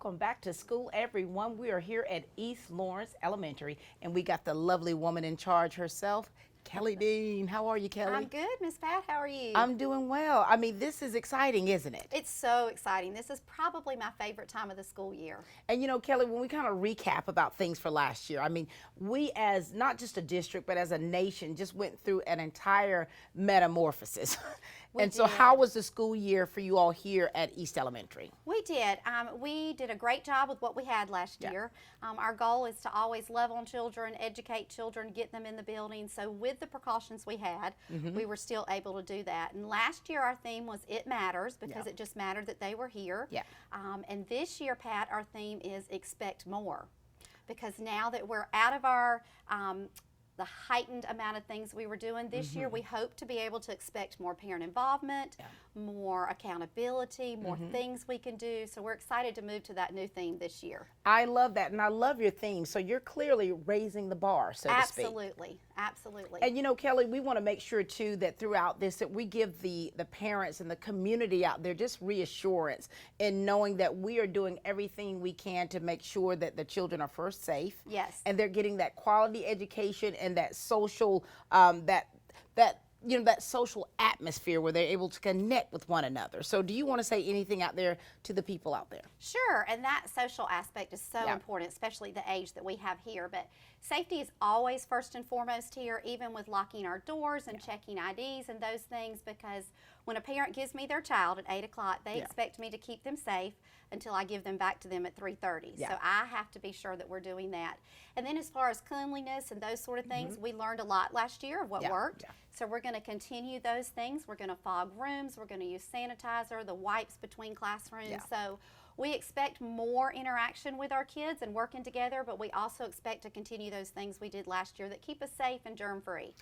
welcome back to school, everyone. We are here at East Lawrence Elementary, and we got the lovely woman in charge herself, Kelly Dean. How are you, Kelly? I'm good, Miss Pat. How are you? I'm doing well. I mean, this is exciting, isn't it? It's so exciting. This is probably my favorite time of the school year. And you know, Kelly, when we kind of recap about things for last year, I mean, we as not just a district, but as a nation just went through an entire metamorphosis. And so how was the school year for you all here at East Elementary? We did. We did a great job with what we had last year. Our goal is to always love on children, educate children, get them in the building. So with the precautions we had, we were still able to do that. And last year our theme was It Matters, because it just mattered that they were here. And this year, Pat, our theme is Expect More. Because now that we're out of our the heightened amount of things we were doing this year, we hope to be able to expect more parent involvement, more accountability, more things we can do. So we're excited to move to that new theme this year. I love that, and I love your theme. So you're clearly raising the bar, so to speak. Absolutely, absolutely. And you know, Kelly, we want to make sure too that throughout this that we give the parents and the community out there just reassurance in knowing that we are doing everything we can to make sure that the children are first safe. Yes. And they're getting that quality education and that social that social atmosphere where they're able to connect with one another. So do you want to say anything out there to the people out there? Sure, and that social aspect is so important, especially the age that we have here. But safety is always first and foremost here, even with locking our doors and checking IDs and those things, because when a parent gives me their child at 8 o'clock, they expect me to keep them safe until I give them back to them at 3:30. So I have to be sure that we're doing that. And then as far as cleanliness and those sort of things, we learned a lot last year of what worked. So we're going to continue those things. We're going to fog rooms. We're going to use sanitizer, the wipes between classrooms. So we expect more interaction with our kids and working together, but we also expect to continue those things we did last year that keep us safe and germ-free.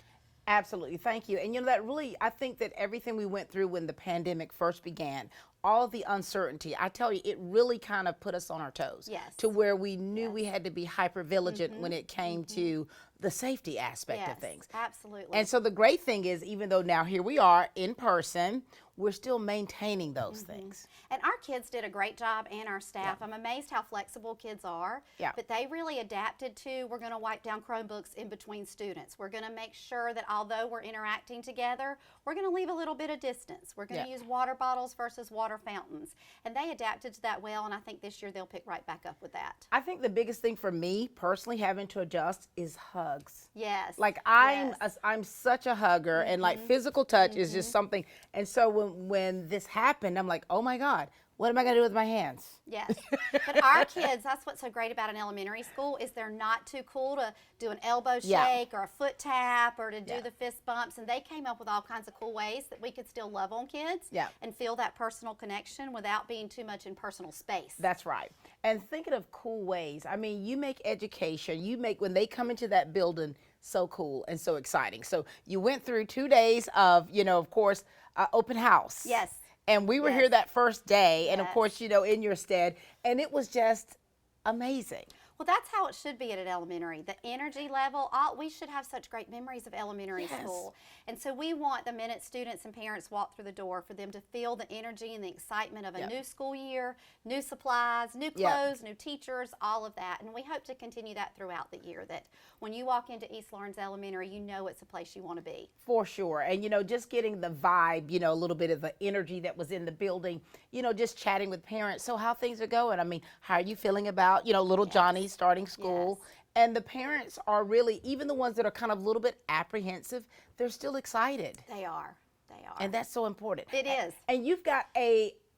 Absolutely, thank you. And you know, that really, I think that everything we went through when the pandemic first began, all the uncertainty, I tell you, it really kind of put us on our toes. To where we knew we had to be hyper vigilant when it came to the safety aspect of things. Absolutely. And so the great thing is, even though now here we are in person, we're still maintaining those things. And our kids did a great job, and our staff. I'm amazed how flexible kids are. But they really adapted to, we're going to wipe down Chromebooks in between students. We're going to make sure that although we're interacting together, we're going to leave a little bit of distance. We're going to use water bottles versus water fountains. And they adapted to that well, and I think this year they'll pick right back up with that. I think the biggest thing for me personally having to adjust is hugs. Yes. Like I'm such a hugger, and like physical touch is just something. And so when this happened, I'm like, oh my God, what am I going to do with my hands? Yes. But our kids, that's what's so great about an elementary school, is they're not too cool to do an elbow shake or a foot tap or to do the fist bumps. And they came up with all kinds of cool ways that we could still love on kids and feel that personal connection without being too much in personal space. That's right. And thinking of cool ways, I mean, you make education, you make when they come into that building so cool and so exciting. So you went through 2 days of, you know, of course, open house. Yes. And we were here that first day, and of course, you know, in your stead, and it was just amazing. Well, that's how it should be at an elementary. The energy level, we should have such great memories of elementary school. And so we want the minute students and parents walk through the door for them to feel the energy and the excitement of a new school year, new supplies, new clothes, new teachers, all of that. And we hope to continue that throughout the year, that when you walk into East Lawrence Elementary, you know it's a place you want to be. For sure. And, you know, just getting the vibe, you know, a little bit of the energy that was in the building, you know, just chatting with parents. So how things are going? I mean, how are you feeling about, you know, little Johnny starting school? And the parents are really, even the ones that are kind of a little bit apprehensive, they're still excited. They are. They are. And that's so important. It is. And you've got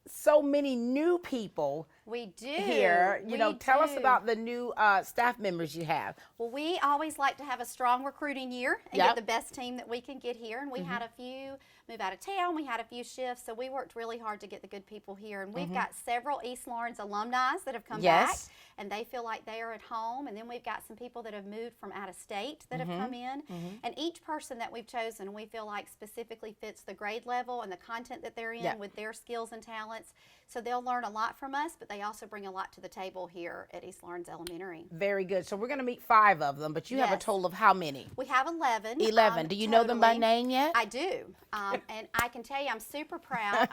so many new people. We do. Here, you know, tell us about the new staff members you have. Well, we always like to have a strong recruiting year and get the best team that we can get here. And we had a few move out of town. We had a few shifts, so we worked really hard to get the good people here. And we've got several East Lawrence alumni that have come back, and they feel like they are at home. And then we've got some people that have moved from out of state that have come in. And each person that we've chosen, we feel like specifically fits the grade level and the content that they're in with their skills and talents. So they'll learn a lot from us, but they also bring a lot to the table here at East Lawrence Elementary. Very good. So we're going to meet 5 of them, but you have a Yes. total of how many? We have 11. 11. Do you know them by totally. name yet? I do. And I can tell you I'm super proud.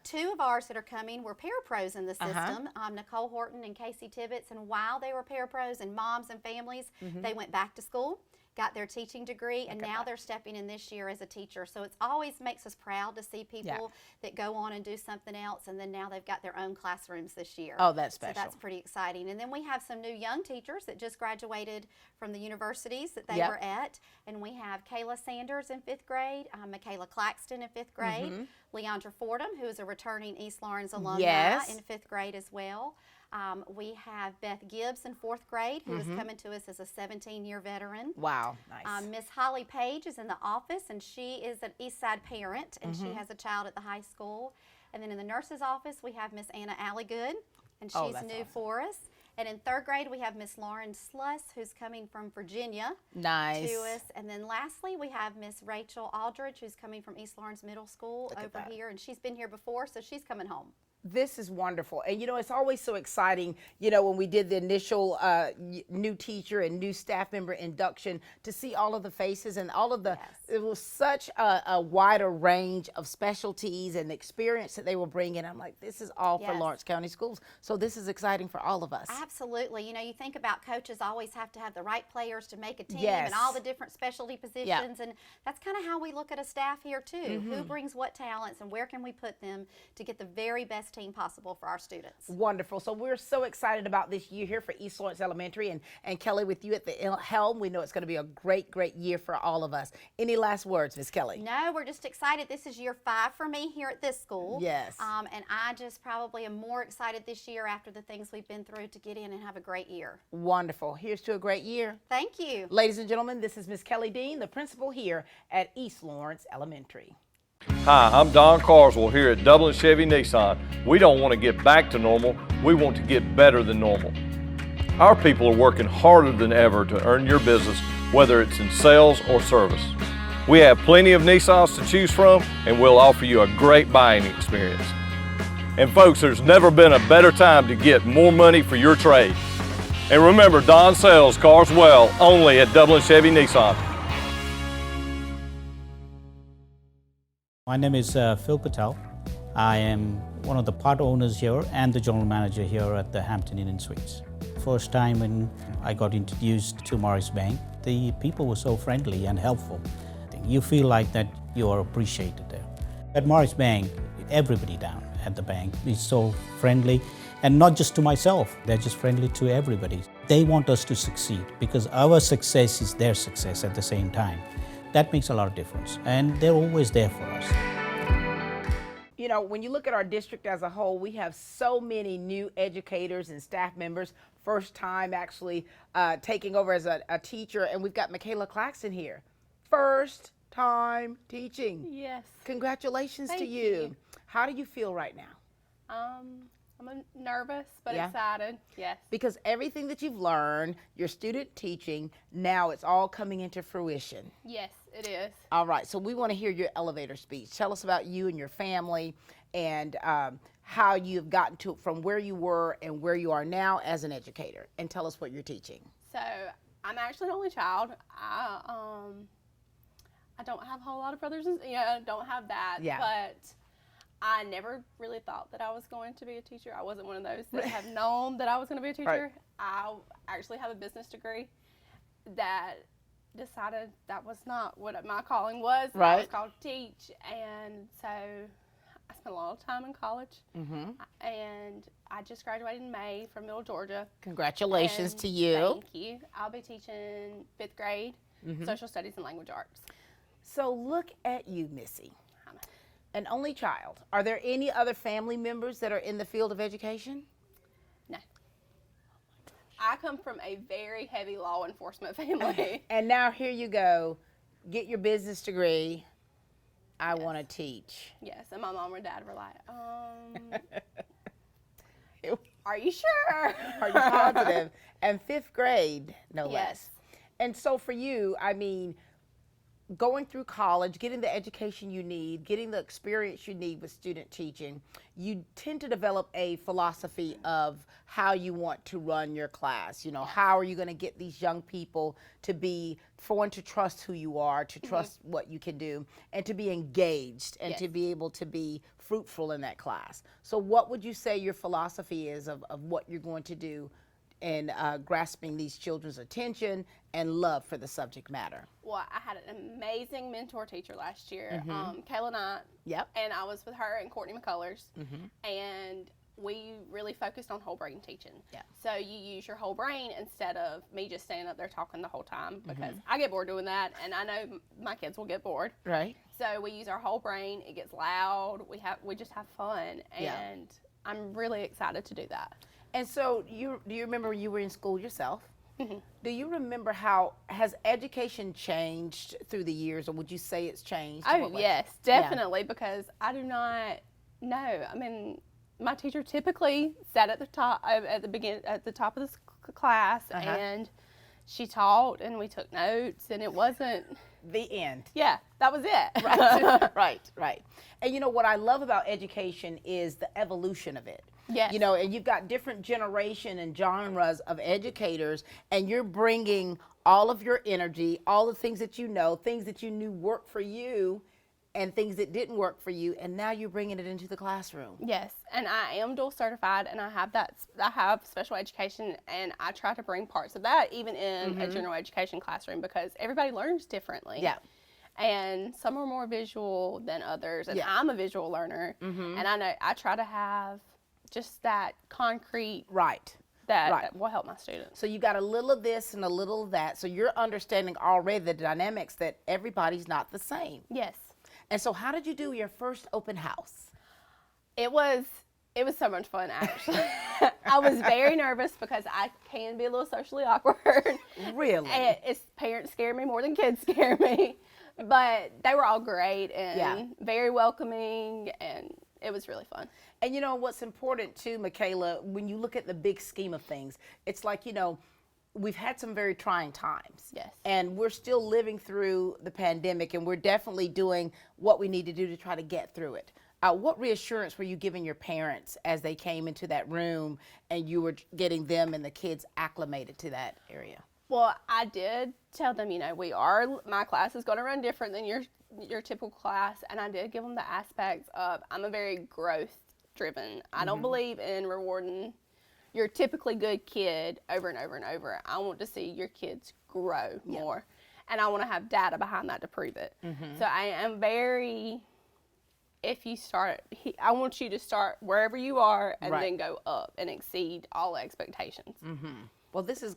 2 of ours that are coming were parapros in the system, Nicole Horton and Casey Tibbetts. And while they were parapros and moms and families, they went back to school, got their teaching degree, and now they're stepping in this year as a teacher. So it always makes us proud to see people that go on and do something else, and then now they've got their own classrooms this year. Oh, that's special. So that's pretty exciting. And then we have some new young teachers that just graduated from the universities that they were at. And we have Kayla Sanders in 5th grade, Mikayla Claxton in 5th grade, Leondra Fordham, who is a returning East Lawrence alumni in 5th grade as well. We have Beth Gibbs in 4th grade, who is coming to us as a 17-year veteran. Wow, nice. Miss Holly Page is in the office, and she is an East Side parent, and she has a child at the high school. And then in the nurse's office, we have Miss Anna Alligood, and she's new for us. And in 3rd grade, we have Miss Lauren Sluss, who's coming from Virginia to us. And then lastly, we have Miss Rachel Aldridge, who's coming from East Lawrence Middle School over here, and she's been here before, so she's coming home. This is wonderful. And, you know, it's always so exciting, you know, when we did the initial new teacher and new staff member induction to see all of the faces and all of the, it was such a wider range of specialties and experience that they were bringing. I'm like, this is all for Lawrence County Schools. So this is exciting for all of us. Absolutely. You know, you think about coaches always have to have the right players to make a team and all the different specialty positions. And that's kind of how we look at a staff here too. Who brings what talents and where can we put them to get the very best team possible for our students. Wonderful. So we're so excited about this year here for East Lawrence Elementary, and Kelly, with you at the helm, we know it's going to be a great, great year for all of us. Any last words, Miss Kelly? No, we're just excited. This is year 5 for me here at this school. Yes. And I just probably am more excited this year after the things we've been through to get in and have a great year. Wonderful. Here's to a great year. Thank you. Ladies and gentlemen, this is Miss Kelly Dean, the principal here at East Lawrence Elementary. Hi, I'm Don Carswell here at Dublin Chevy Nissan. We don't want to get back to normal, we want to get better than normal. Our people are working harder than ever to earn your business, whether it's in sales or service. We have plenty of Nissans to choose from, and we'll offer you a great buying experience. And folks, there's never been a better time to get more money for your trade. And remember, Don sells cars well, only at Dublin Chevy Nissan. My name is Phil Patel. I am one of the part owners here and the general manager here at the Hampton Inn and Suites. First time when I got introduced to Morris Bank, the people were so friendly and helpful. You feel like that you are appreciated there. At Morris Bank, everybody down at the bank is so friendly, and not just to myself, they're just friendly to everybody. They want us to succeed because our success is their success at the same time. That makes a lot of difference, and they're always there for us. You know, when you look at our district as a whole, we have so many new educators and staff members, first time actually taking over as a teacher, and we've got Mikayla Claxton here. First time teaching. Yes. Congratulations to Thank you. you. How do you feel right now? I'm nervous, but excited. Yes. Because everything that you've learned, your student teaching, now it's all coming into fruition. Yes, it is. All right, so we want to hear your elevator speech. Tell us about you and your family and how you've gotten to from where you were and where you are now as an educator. And tell us what you're teaching. So I'm actually an only child. I don't have a whole lot of brothers and I don't have that. Yeah. But I never really thought that I was going to be a teacher. I wasn't one of those that have known that I was going to be a teacher. Right. I actually have a business degree that decided that was not what my calling was. Right. I was called to teach, and so I spent a lot of time in college. And I just graduated in May from Middle Georgia. Congratulations And to you. Thank you. I'll be teaching 5th grade, social studies and language arts. So look at you, Missy. An only child. Are there any other family members that are in the field of education? No. I come from a very heavy law enforcement family. And now here you go. Get your business degree. I want to teach. Yes, and my mom and dad were like, are you sure? Are you positive? And 5th grade, no Yes. less. And so for you, I mean, going through college, getting the education you need, getting the experience you need with student teaching, you tend to develop a philosophy of how you want to run your class. You know, how are you going to get these young people to be, for one, to trust who you are, to trust what you can do, and to be engaged, and to be able to be fruitful in that class. So what would you say your philosophy is of what you're going to do in grasping these children's attention and love for the subject matter? Well, I had an amazing mentor teacher last year, Kayla Knight. Yep. And I was with her and Courtney McCullers, and we really focused on whole brain teaching. Yeah. So you use your whole brain instead of me just standing up there talking the whole time, because I get bored doing that, and I know my kids will get bored. Right. So we use our whole brain. It gets loud. We just have fun, and I'm really excited to do that. And so do you remember you were in school yourself? Do you remember how has education changed through the years, or would you say it's changed? Oh, yes, definitely, because I do not know. I mean, my teacher typically sat at the top at the top of the class, and she taught, and we took notes, and it wasn't the end. Yeah, that was it. Right, right. And you know what I love about education is the evolution of it. Yes. You know, and you've got different generation and genres of educators, and you're bringing all of your energy, all the things that you know, things that you knew worked for you, and things that didn't work for you, and now you're bringing it into the classroom. Yes, and I am dual certified, and I have special education, and I try to bring parts of that even in a general education classroom, because everybody learns differently. Yeah. And some are more visual than others, and I'm a visual learner, and I know I try to have just that concrete that will help my students. So you got a little of this and a little of that, so you're understanding already the dynamics that everybody's not the same. Yes. And so how did you do your first open house? It was so much fun, actually. I was very nervous because I can be a little socially awkward. Really? And parents scare me more than kids scare me. But they were all great and very welcoming, and it was really fun. And you know what's important too, Mikayla, when you look at the big scheme of things, it's like, you know, we've had some very trying times. Yes. And we're still living through the pandemic, and we're definitely doing what we need to do to try to get through it. What reassurance were you giving your parents as they came into that room and you were getting them and the kids acclimated to that area? Well, I did tell them, you know, my class is going to run different than your typical class, and I did give them the aspects of, I'm a very growth driven. I don't believe in rewarding your typically good kid over and over and over. I want to see your kids grow more, and I want to have data behind that to prove it. So I am very, I want you to start wherever you are and then go up and exceed all expectations. Well, this is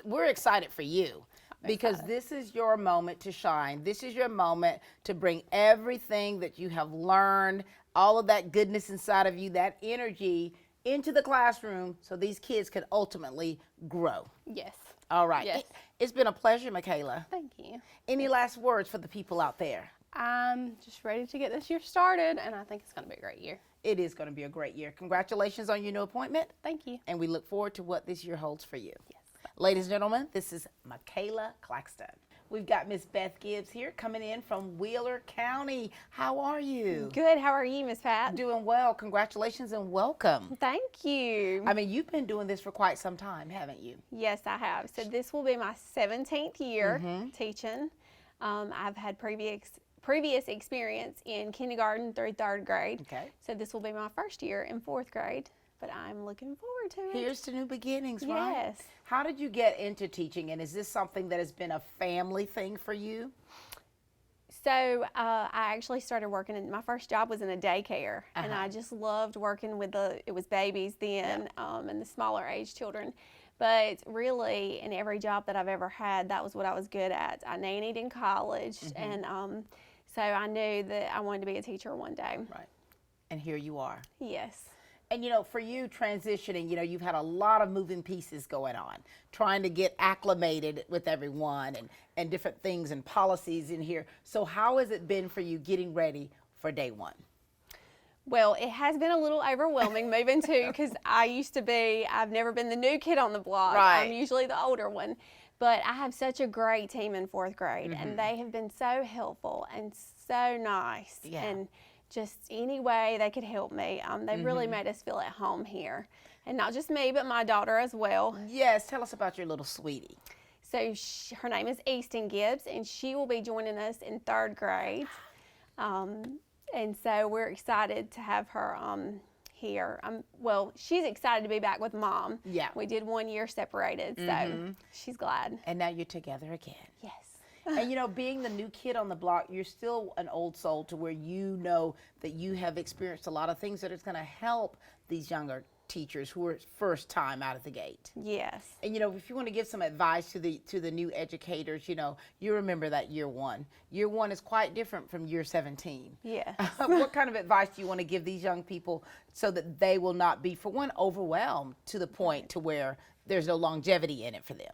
we're excited for you, because this is your moment to shine. This is your moment to bring everything that you have learned, all of that goodness inside of you, that energy, into the classroom so these kids can ultimately grow. Yes. All right. Yes. It's been a pleasure, Mikayla. Thank you. Any last words for the people out there? I'm just ready to get this year started, and I think it's going to be a great year. It is going to be a great year. Congratulations on your new appointment. Thank you. And we look forward to what this year holds for you. Yes. Ladies and gentlemen, this is Mikayla Claxton. We've got Miss Beth Gibbs here coming in from Wheeler County. How are you? Good. How are you, Miss Pat? Doing well. Congratulations and welcome. Thank you. I mean, you've been doing this for quite some time, haven't you? Yes, I have. So this will be my 17th year teaching. I've had previous experience in kindergarten through 3rd grade. Okay. So this will be my first year in 4th grade, but I'm looking forward to it. Here's to new beginnings, right? Yes. How did you get into teaching, and is this something that has been a family thing for you? So I actually started working my first job was in a daycare, and I just loved working with it was babies then, and the smaller age children. But really, in every job that I've ever had, that was what I was good at. I nannied in college, and so I knew that I wanted to be a teacher one day. Right. And here you are. Yes. And, you know, for you transitioning, you know, you've had a lot of moving pieces going on, trying to get acclimated with everyone and different things and policies in here. So how has it been for you getting ready for day one? Well, it has been a little overwhelming moving too, because I've never been the new kid on the block. Right. I'm usually the older one. But I have such a great team in 4th grade, and they have been so helpful and so nice. Yeah. And just any way they could help me. They really made us feel at home here. And not just me, but my daughter as well. Yes, tell us about your little sweetie. So her name is Easton Gibbs, and she will be joining us in 3rd grade. And so we're excited to have her here. Well, she's excited to be back with Mom. Yeah. We did 1 year separated, so she's glad. And now you're together again. Yes. And you know, being the new kid on the block, you're still an old soul to where you know that you have experienced a lot of things that is going to help these younger teachers who are first time out of the gate. Yes. And you know, if you want to give some advice to the new educators, you know, you remember that year one. Year one is quite different from year 17. Yes. What kind of advice do you want to give these young people so that they will not be, for one, overwhelmed to the point to where there's no longevity in it for them?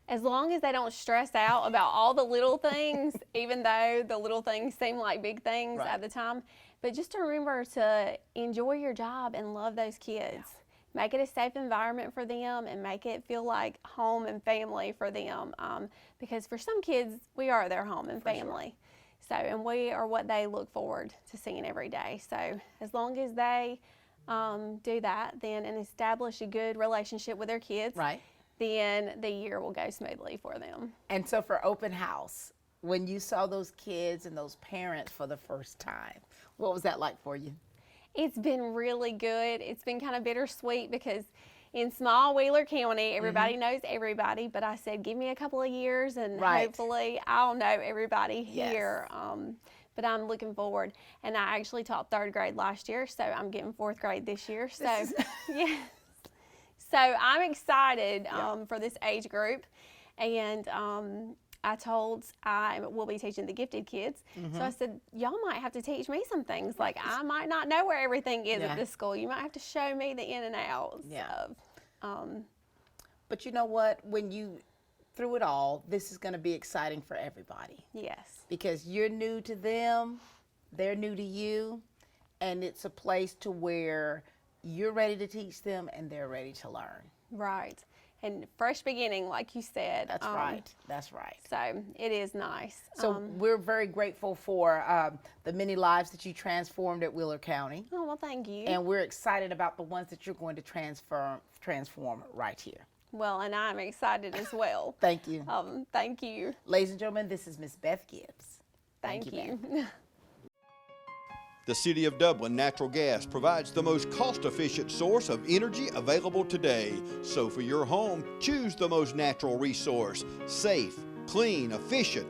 As long as they don't stress out about all the little things, even though the little things seem like big things Right. at the time, but just to remember to enjoy your job and love those kids. Yeah. Make it a safe environment for them and make it feel like home and family for them. Because for some kids, we are their home and family. Sure. So, and we are what they look forward to seeing every day. So as long as they do that, then and establish a good relationship with their kids, Right. then the year will go smoothly for them. And so for open house, when you saw those kids and those parents for the first time, what was that like for you? It's been really good. It's been kind of bittersweet because in small Wheeler County, everybody knows everybody, but I said, give me a couple of years and Right. hopefully I'll know everybody Yes. here. But I'm looking forward. And I actually taught 3rd grade last year, so I'm getting 4th grade this year. So, yeah. So I'm excited for this age group. And I will be teaching the gifted kids. So I said, y'all might have to teach me some things. Like, I might not know where everything is at this school. You might have to show me the in and outs of. But you know what? When you, through it all, this is going to be exciting for everybody. Yes. Because you're new to them, they're new to you, and it's a place to where you're ready to teach them and they're ready to learn. Right. And fresh beginning, like you said. That's right. That's right. So it is nice. So we're very grateful for the many lives that you transformed at Wheeler County. Oh, well, thank you. And we're excited about the ones that you're going to transform right here. Well, and I'm excited as well. Thank you. Thank you. Ladies and gentlemen, this is Miss Beth Gibbs. Thank you. Beth. The City of Dublin Natural Gas provides the most cost-efficient source of energy available today. So for your home, choose the most natural resource. Safe, clean, efficient.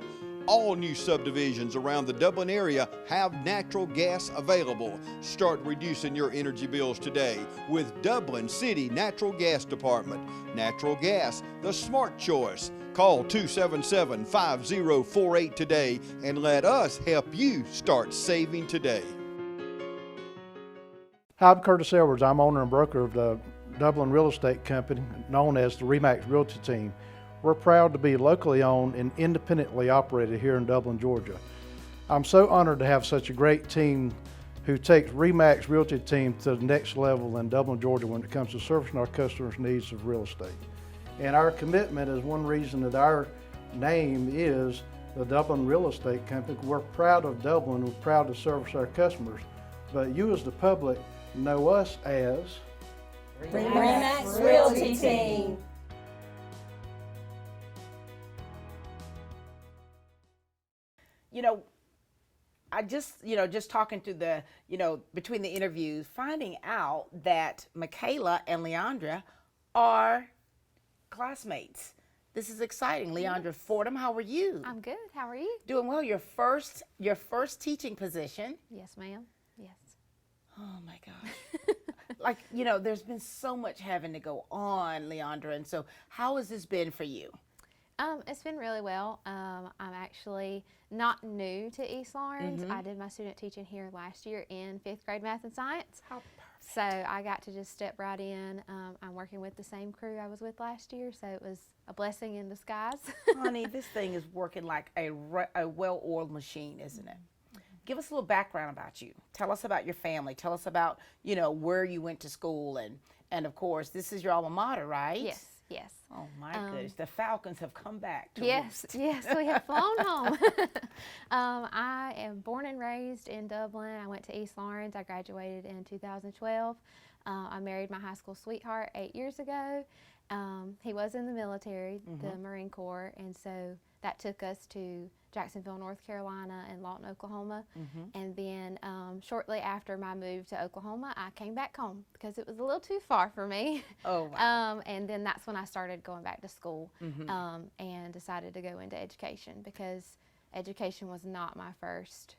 All new subdivisions around the Dublin area have natural gas available. Start reducing your energy bills today with Dublin City Natural Gas Department. Natural gas, the smart choice. Call 277-5048 today and let us help you start saving today. Hi, I'm Curtis Edwards. I'm owner and broker of the Dublin Real Estate Company, known as the RE/MAX Realty Team. We're proud to be locally owned and independently operated here in Dublin, Georgia. I'm so honored to have such a great team who takes RE/MAX Realty Team to the next level in Dublin, Georgia when it comes to servicing our customers' needs of real estate. And our commitment is one reason that our name is the Dublin Real Estate Company. We're proud of Dublin, we're proud to service our customers, but you as the public know us as RE/MAX Realty Team. You know, I just talking to the, between the interviews, finding out that Mikayla and Leondra are classmates. This is exciting. Leondra Fordham, how are you? I'm good. How are you? Doing well. Your first teaching position. Yes, ma'am. Yes. Oh my gosh. There's been so much having to go on, Leondra, and so how has this been for you? It's been really well. I'm actually not new to East Lawrence. I did my student teaching here last year in 5th grade math and science. How perfect. So I got to just step right in. I'm working with the same crew I was with last year, so it was a blessing in disguise. Honey, this thing is working like a well-oiled machine, isn't it? Give us a little background about you. Tell us about your family. Tell us about, where you went to school. And of course, this is your alma mater, right? Yes. Yes. Oh my goodness, the Falcons have come back to Yes, roost. yes, we have flown home. I am born and raised in Dublin. I went to East Lawrence. I graduated in 2012. I married my high school sweetheart 8 years ago. He was in the military, the Marine Corps, and so that took us to Jacksonville, North Carolina, and Lawton, Oklahoma. And then shortly after my move to Oklahoma, I came back home because it was a little too far for me. Oh, wow. And then that's when I started going back to school and decided to go into education because education was not my first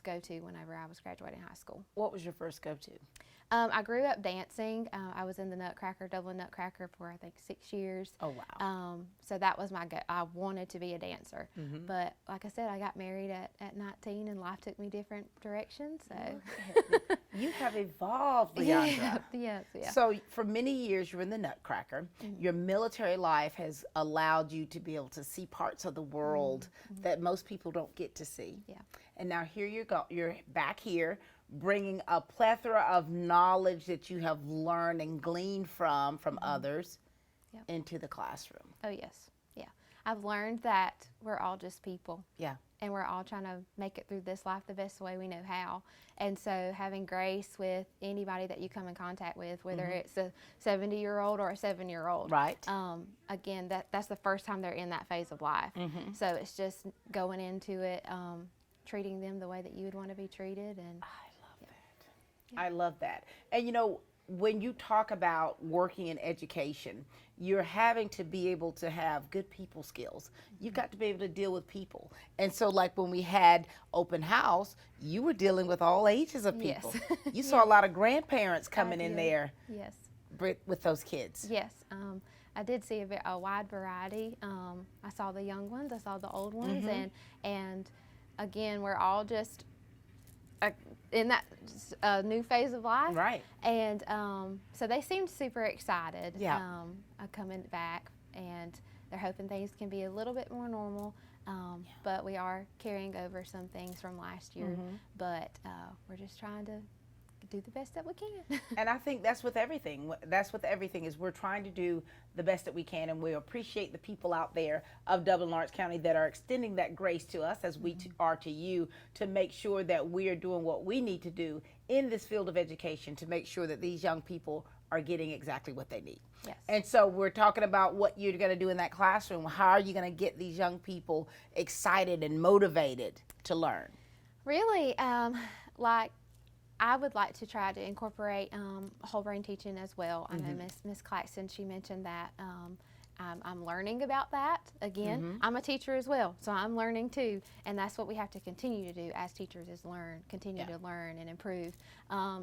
go-to whenever I was graduating high school. What was your first go-to? I grew up dancing. I was in the Dublin Nutcracker for I think 6 years. Oh, wow. So that was my I wanted to be a dancer. But like I said, I got married at 19 and life took me different directions. So You have evolved, Leondra. yes. So for many years you were in the Nutcracker. Your military life has allowed you to be able to see parts of the world that most people don't get to see. Yeah. And now here you're back here bringing a plethora of knowledge that you have learned and gleaned from others into the classroom. Oh yes. Yeah. I've learned that we're all just people. Yeah. And we're all trying to make it through this life the best way we know how. And so having grace with anybody that you come in contact with, whether it's a 70-year-old or a 7-year-old. Right. Again, that's the first time they're in that phase of life. So it's just going into it, treating them the way that you would want to be treated. And I love that. And you know, when you talk about working in education, you're having to be able to have good people skills. You've got to be able to deal with people. And so like when we had open house, you were dealing with all ages of people. Yes. You saw a lot of grandparents coming in did. there Yes. with those kids. Yes. I did see a wide variety. I saw the young ones, I saw the old ones, and again, we're all just in that new phase of life. Right. And so they seemed super excited coming back, and they're hoping things can be a little bit more normal. But we are carrying over some things from last year, but we're just trying to do the best that we can. And I think that's with everything. That's with everything is we're trying to do the best that we can, and we appreciate the people out there of Dublin Lawrence County that are extending that grace to us as we are to you, to make sure that we are doing what we need to do in this field of education to make sure that these young people are getting exactly what they need. Yes. And so we're talking about what you're going to do in that classroom. How are you going to get these young people excited and motivated to learn? Really, I would like to try to incorporate whole brain teaching as well. I know Miss Claxton, she mentioned that. I'm learning about that. Again, I'm a teacher as well, so I'm learning too. And that's what we have to continue to do as teachers is continue to learn and improve.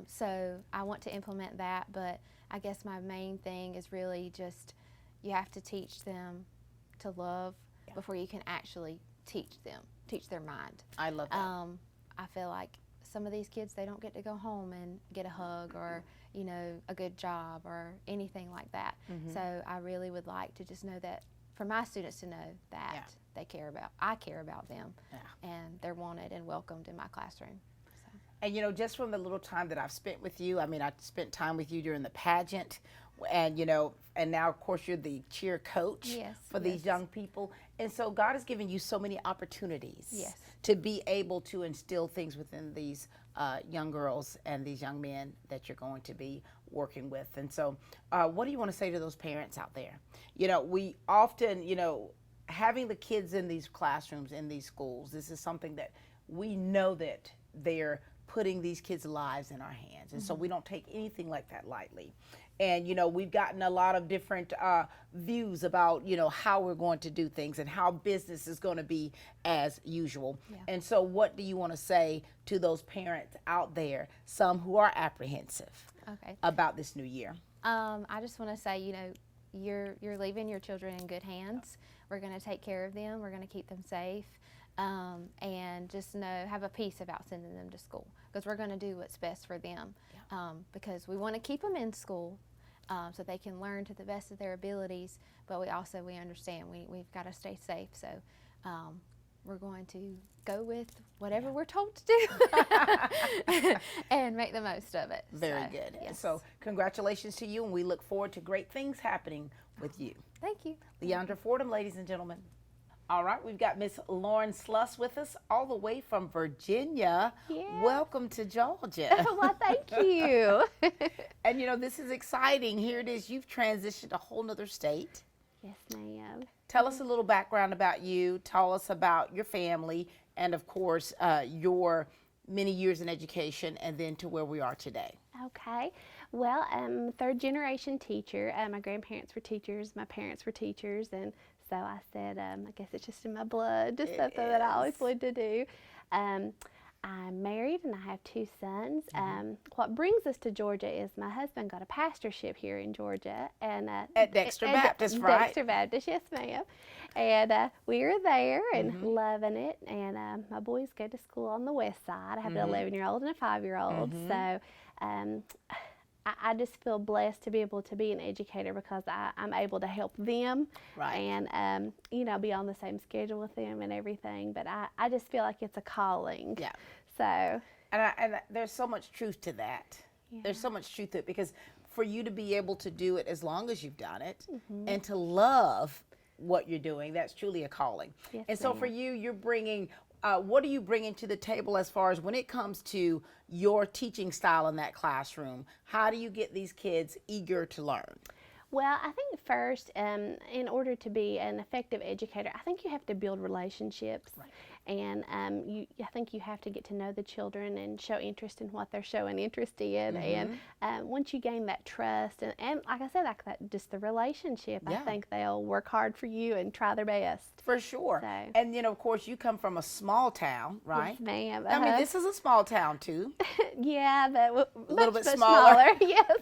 So I want to implement that, but I guess my main thing is really just you have to teach them to love before you can actually teach their mind. I love that. I feel like some of these kids, they don't get to go home and get a hug or, you know, a good job or anything like that. So I really would like to just know that, for my students to know that I care about them and they're wanted and welcomed in my classroom. So. And you know, just from the little time that I've spent with you, I mean, I spent time with you during the pageant, and you know, and now of course you're the cheer coach for these young people. And so God has given you so many opportunities to be able to instill things within these young girls and these young men that you're going to be working with. And so what do you want to say to those parents out there? You know, we often, you know, having the kids in these classrooms, in these schools, this is something that we know that they're putting these kids' lives in our hands. And so we don't take anything like that lightly. And, you know, we've gotten a lot of different views about, you know, how we're going to do things and how business is going to be as usual. And so what do you want to say to those parents out there, some who are apprehensive about this new year? I just want to say, you know, you're leaving your children in good hands. We're going to take care of them. We're going to keep them safe. And just have a peace about sending them to school, because we're going to do what's best for them, because we want to keep them in school so they can learn to the best of their abilities, but we understand we've got to stay safe, so we're going to go with whatever we're told to do and make the most of it. Very good. Yes. So congratulations to you, and we look forward to great things happening with you. Thank you. Leondra Fordham, ladies and gentlemen. All right, we've got Miss Lauren Sluss with us all the way from Virginia. Yeah. Welcome to Georgia. Well, thank you. And you know, this is exciting. Here it is, you've transitioned a whole nother state. Yes, ma'am. Tell us a little background about you. Tell us about your family and, of course, your many years in education and then to where we are today. Okay. Well, I'm a third-generation teacher. My grandparents were teachers. My parents were teachers. And so I said, I guess it's just in my blood, just something that I always wanted to do. I'm married and I have 2 sons. What brings us to Georgia is my husband got a pastorship here in Georgia. And At Dexter Baptist, right? Dexter Baptist, yes, ma'am. And we are there and loving it. And my boys go to school on the west side. I have an 11-year-old and a 5-year-old. So I just feel blessed to be able to be an educator because I'm able to help them and, you know, be on the same schedule with them and everything. But I just feel like it's a calling. Yeah. So. And there's so much truth to that. Yeah. There's so much truth to it because for you to be able to do it as long as you've done it and to love what you're doing, that's truly a calling. Yes, and so for you, you're bringing, what are you bringing to the table as far as when it comes to your teaching style in that classroom? How do you get these kids eager to learn? Well, I think first, in order to be an effective educator, I think you have to build relationships. Right. And I think you have to get to know the children and show interest in what they're showing interest in. And once you gain that trust, and like I said, like that, just the relationship, I think they'll work hard for you and try their best. For sure. So. And, you know, of course, you come from a small town, right? Yes, ma'am. I mean, this is a small town, too. Yeah, but a little bit smaller. Yes.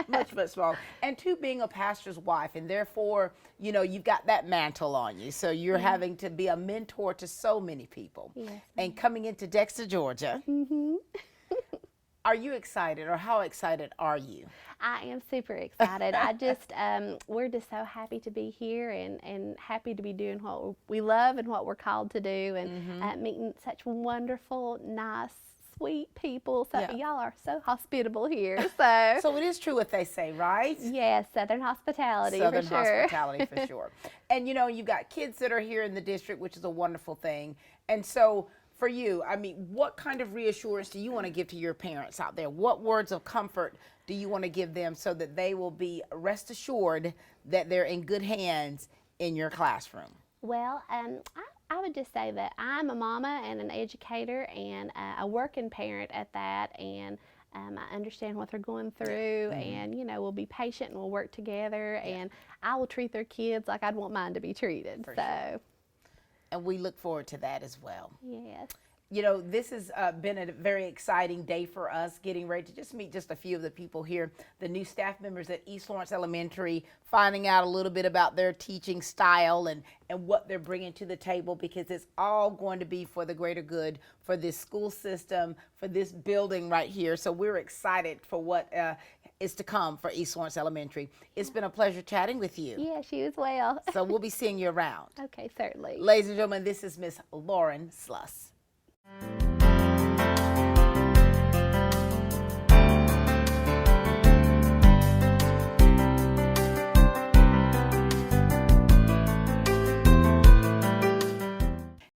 Much but small. And two, being a pastor's wife, and therefore, you know, you've got that mantle on you. So you're having to be a mentor to so many people. Yes, and coming into Dexter, Georgia. Are you excited, or how excited are you? I am super excited. I just, we're just so happy to be here and happy to be doing what we love and what we're called to do, and meeting such wonderful, nice, sweet people. So y'all are so hospitable here. So it is true what they say, right? Yes, Southern hospitality Southern for sure. hospitality for sure. And you know, you've got kids that are here in the district, which is a wonderful thing. And so for you, I mean, what kind of reassurance do you want to give to your parents out there? What words of comfort do you want to give them so that they will be rest assured that they're in good hands in your classroom? Well, I would just say that I'm a mama and an educator and a working parent at that, and I understand what they're going through, and, you know, we'll be patient and we'll work together, and I will treat their kids like I'd want mine to be treated. For sure. And we look forward to that as well. Yes. You know, this has been a very exciting day for us, getting ready to just meet just a few of the people here, the new staff members at East Lawrence Elementary, finding out a little bit about their teaching style and what they're bringing to the table, because it's all going to be for the greater good for this school system, for this building right here. So we're excited for what is to come for East Lawrence Elementary. It's been a pleasure chatting with you. Yes, you as well. So we'll be seeing you around. Okay, certainly. Ladies and gentlemen, this is Miss Lauren Sluss.